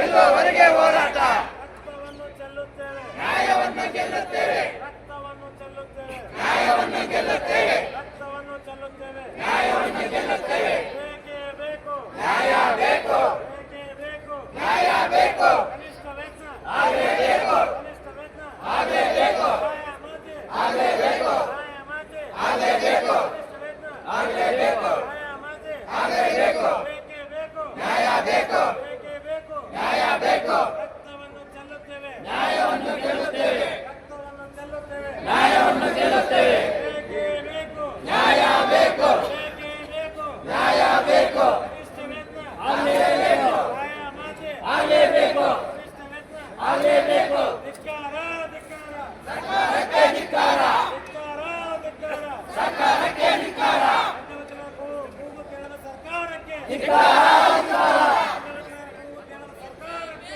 ಎಲ್ಲವರೆಗೆ ಹೋರಾಟ. ರಕ್ತವನ್ನು ಚೆಲ್ಲುತ್ತೇವೆ, ನ್ಯಾಯವನ್ನು ಗೆಲ್ಲುತ್ತೇವೆ. ರಕ್ತವನ್ನು ಚೆಲ್ಲುತ್ತೇವೆ, ನ್ಯಾಯವನ್ನು ಗೆಲ್ಲುತ್ತೇವೆ. ರಕ್ತವನ್ನು ಚೆಲ್ಲುತ್ತೇವೆ. ನ್ಯಾಯವನ್ನು ಗೆಲ್ಲುತ್ತೇವೆ. ಬೇಕೇ ಬೇಕು, ನ್ಯಾಯ ಬೇಕು. ಬೇಕೇ ಬೇಕು. ನ್ಯಾಯ ಬೇಕು. ಕನಿಷ್ಠ ವೇತನ ಆಗಲೇಬೇಕು. ಕನಿಷ್ಠ ವೇತನ ಆಗಲೇಬೇಕು. ನ್ಯಾಯ ಮಾತೆ ಆಗಲೇಬೇಕು. ನ್ಯಾಯ ಮಾತೆ ಆಗಲೇಬೇಕು. ಕನಿಷ್ಠ ವೇತನ ಆಗಲೇಬೇಕು. ನ್ಯಾಯ ಮಾತೆ ಆಗಲೇಬೇಕು. ಬೇಕೇ ಬೇಕು, ನ್ಯಾಯ ಬೇಕು. ಬೇಕೇ ಬೇಕು. ನ್ಯಾಯ ಬೇಕು. ರಕ್ತವನ್ನು ಚೆಲ್ಲುತ್ತೇವೆ, ನ್ಯಾಯವನ್ನು ಗೆಲ್ಲುತ್ತೇವೆ. ರಕ್ತವನ್ನು ಚೆಲ್ಲುತ್ತೇವೆ. ನ್ಯಾಯವನ್ನು ಗೆಲ್ಲುತ್ತೇವೆ. ಬೇಕೇ ಬೇಕು, ನ್ಯಾಯ ಬೇಕು. ಬೇಕೇ ಬೇಕು. ನ್ಯಾಯ ಬೇಕು. ಕನಿಷ್ಠ ವೇತನ ಆಗಲೇಬೇಕು. ನ್ಯಾಯ ಮಾತೆ ಆಗಲೇಬೇಕು. ಕನಿಷ್ಠ ವೇತನ ಆಗಲೇಬೇಕು. ಧಿಕ್ಕಾರ ಧಿಕ್ಕಾರ ಸರ್ಕಾರಕ್ಕೆ ಧಿಕ್ಕಾರ. ಧಿಕ್ಕಾರ ಧಿಕ್ಕಾರ ಸರ್ಕಾರಕ್ಕೆ ಧಿಕ್ಕಾರ. ಅಂಗವಿಕಲರ ಕೂಗು ಕೇಳದ ಸರ್ಕಾರಕ್ಕೆ ಧಿಕ್ಕಾರ. ಧಿಕ್ಕಾರ. ಅಂಗವಿಕಲರ ಕೂಗು ಕೇಳದ ಸರ್ಕಾರಕ್ಕೆ.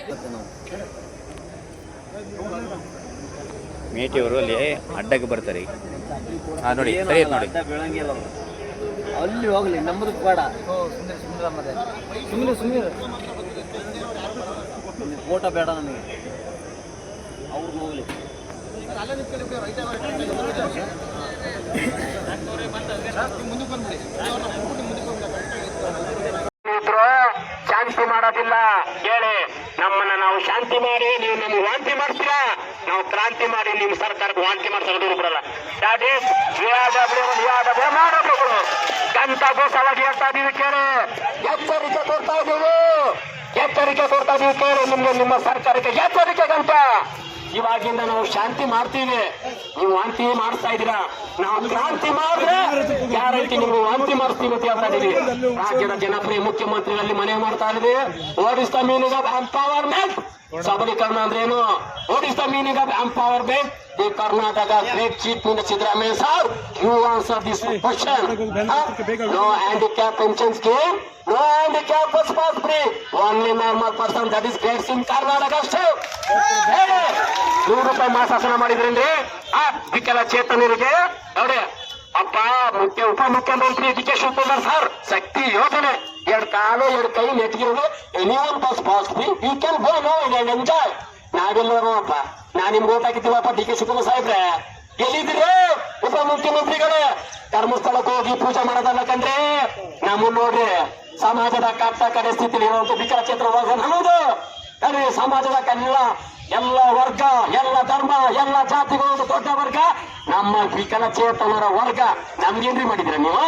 ಮೇಟಿಯವರು ಅಲ್ಲಿ ಅಡ್ಡಕ್ಕೆ ಬರ್ತಾರೆ ಈಗ. ನೋಡಿ ಸರಿ ನೋಡಿ ಬೆಳಂಗಿಲ್ಲ ಅಲ್ಲಿ ಹೋಗ್ಲಿ ನಮ್ಮದು ಬೇಡ. ಸುಮ್ಮನೆ ಫೋಟೋ ಬೇಡ ನನಗೆ, ಅವ್ರಿಗೆ ಹೋಗ್ಲಿ. ಶಾಂತಿ ಮಾಡೋದಿಲ್ಲ ಹೇಳಿ, ನಮ್ಮನ್ನ ನಾವು ಶಾಂತಿ ಮಾಡಿ ನೀವು ನಮ್ಗೆ ವಾಂತಿ ಮಾಡ್ತೀರಾ, ನಾವು ಕ್ರಾಂತಿ ಮಾಡಿ ನಿಮ್ ಸರ್ಕಾರಕ್ಕೆ ವಾಂತಿ ಮಾಡ್ಸೋದು ಬಿಡಲ್ಲ. ಮಾಡೋದು ಗಂಟ ಗೋಸವಾಗಿ ಹೇಳ್ತಾ ಇದೀವಿ ಕೇಳಿ, ಎಚ್ಚರಿಕೆ ಕೊಡ್ತಾ ಇದೀವಿ, ಎಚ್ಚರಿಕೆ ಕೊಡ್ತಾ ಇದೀವಿ ಕೇಳಿ. ನಿಮ್ಗೆ ನಿಮ್ಮ ಸರ್ಕಾರಕ್ಕೆ ಎಚ್ಚರಿಕೆ ಗಂಟ. ಇವಾಗಿಂದ ನಾವು ಶಾಂತಿ ಮಾಡ್ತೀವಿ, ನೀವು ವಾಂತಿ ಮಾಡಿಸ್ತಾ ಇದ್ದೀರಾ, ನಾವು ಕ್ರಾಂತಿ ಮಾಡಿದ್ರೆ ಗ್ಯಾರಂಟಿ ನಿಮ್ಗೆ ವಾಂತಿ ಮಾಡಿಸ್ತೀವಿ ಅಂತ ಹೇಳ್ತಾ ಇದೀವಿ. ರಾಜ್ಯದ ಜನಪ್ರಿಯ ಮುಖ್ಯಮಂತ್ರಿಗಳಲ್ಲಿ ಮನವಿ ಮಾಡ್ತಾ ಇದೀವಿ. What is the meaning of empowerment? ಸಬಲೀಕರಣ ಅಂದ್ರೆ ಏನು? What is the meaning of empowerment? The Karnataka great chief minister Siddaramaiah sir, you answer this question. No handicap pension scheme, no handicap bus pass free, only normal person, that is great in Karnataka state. ಹೇಳಿ, ₹100 ಮಾಸಾಸನ ಮಾಡಿದ್ರೇನ್ರಿ ಆ ವಿಕಲಚೇತನರಿಗೆ? ನೋಡಿ ಅಪ್ಪ ಉಪಮುಖ್ಯಮಂತ್ರಿ D K Shivakumar sir, Shakti ಯೋಜನೆ, 2 ಕಾಲು 2 ಕೈ ನೆಟ್ಗಿರೋದು, anyone bus pass free, you can go no and enjoy. ನಾವೆಲ್ಲಪ್ಪ, ನಾನ್ ನಿಮ್ಗೆ ಓಟ್ ಹಾಕಿದ್ದೀವಪ್ಪ ಡಿ ಕೆ ಶಿವಕುಮಾರ್ ಸಾಹೇಬ್ರೆ. ಎಲ್ಲಿದ್ದೀರಿ ಉಪಮುಖ್ಯಮಂತ್ರಿಗಳೇ? ಧರ್ಮಸ್ಥಳಕ್ಕೆ ಹೋಗಿ ಪೂಜೆ ಮಾಡೋದಲ್ಲಕಂದ್ರೆ ನಮ್ಮನ್ನ ನೋಡ್ರಿ, ಸಮಾಜದ ಕಟ್ಟ ಕಡೆ ಸ್ಥಿತಿಲಿ ಇರುವಂತ ವಿಕಲಚೇತನ ವರ್ಗ ನಮ್ಮದು. ಅದೇ ಸಮಾಜದ ಎಲ್ಲ ವರ್ಗ, ಎಲ್ಲ ಧರ್ಮ, ಎಲ್ಲ ಜಾತಿಗಳು ದೊಡ್ಡ ವರ್ಗ ನಮ್ಮ ವಿಕಲಚೇತನರ ವರ್ಗ. ನಮ್ಗೇನ್ರಿ ಮಾಡಿದ್ರ ನೀವು?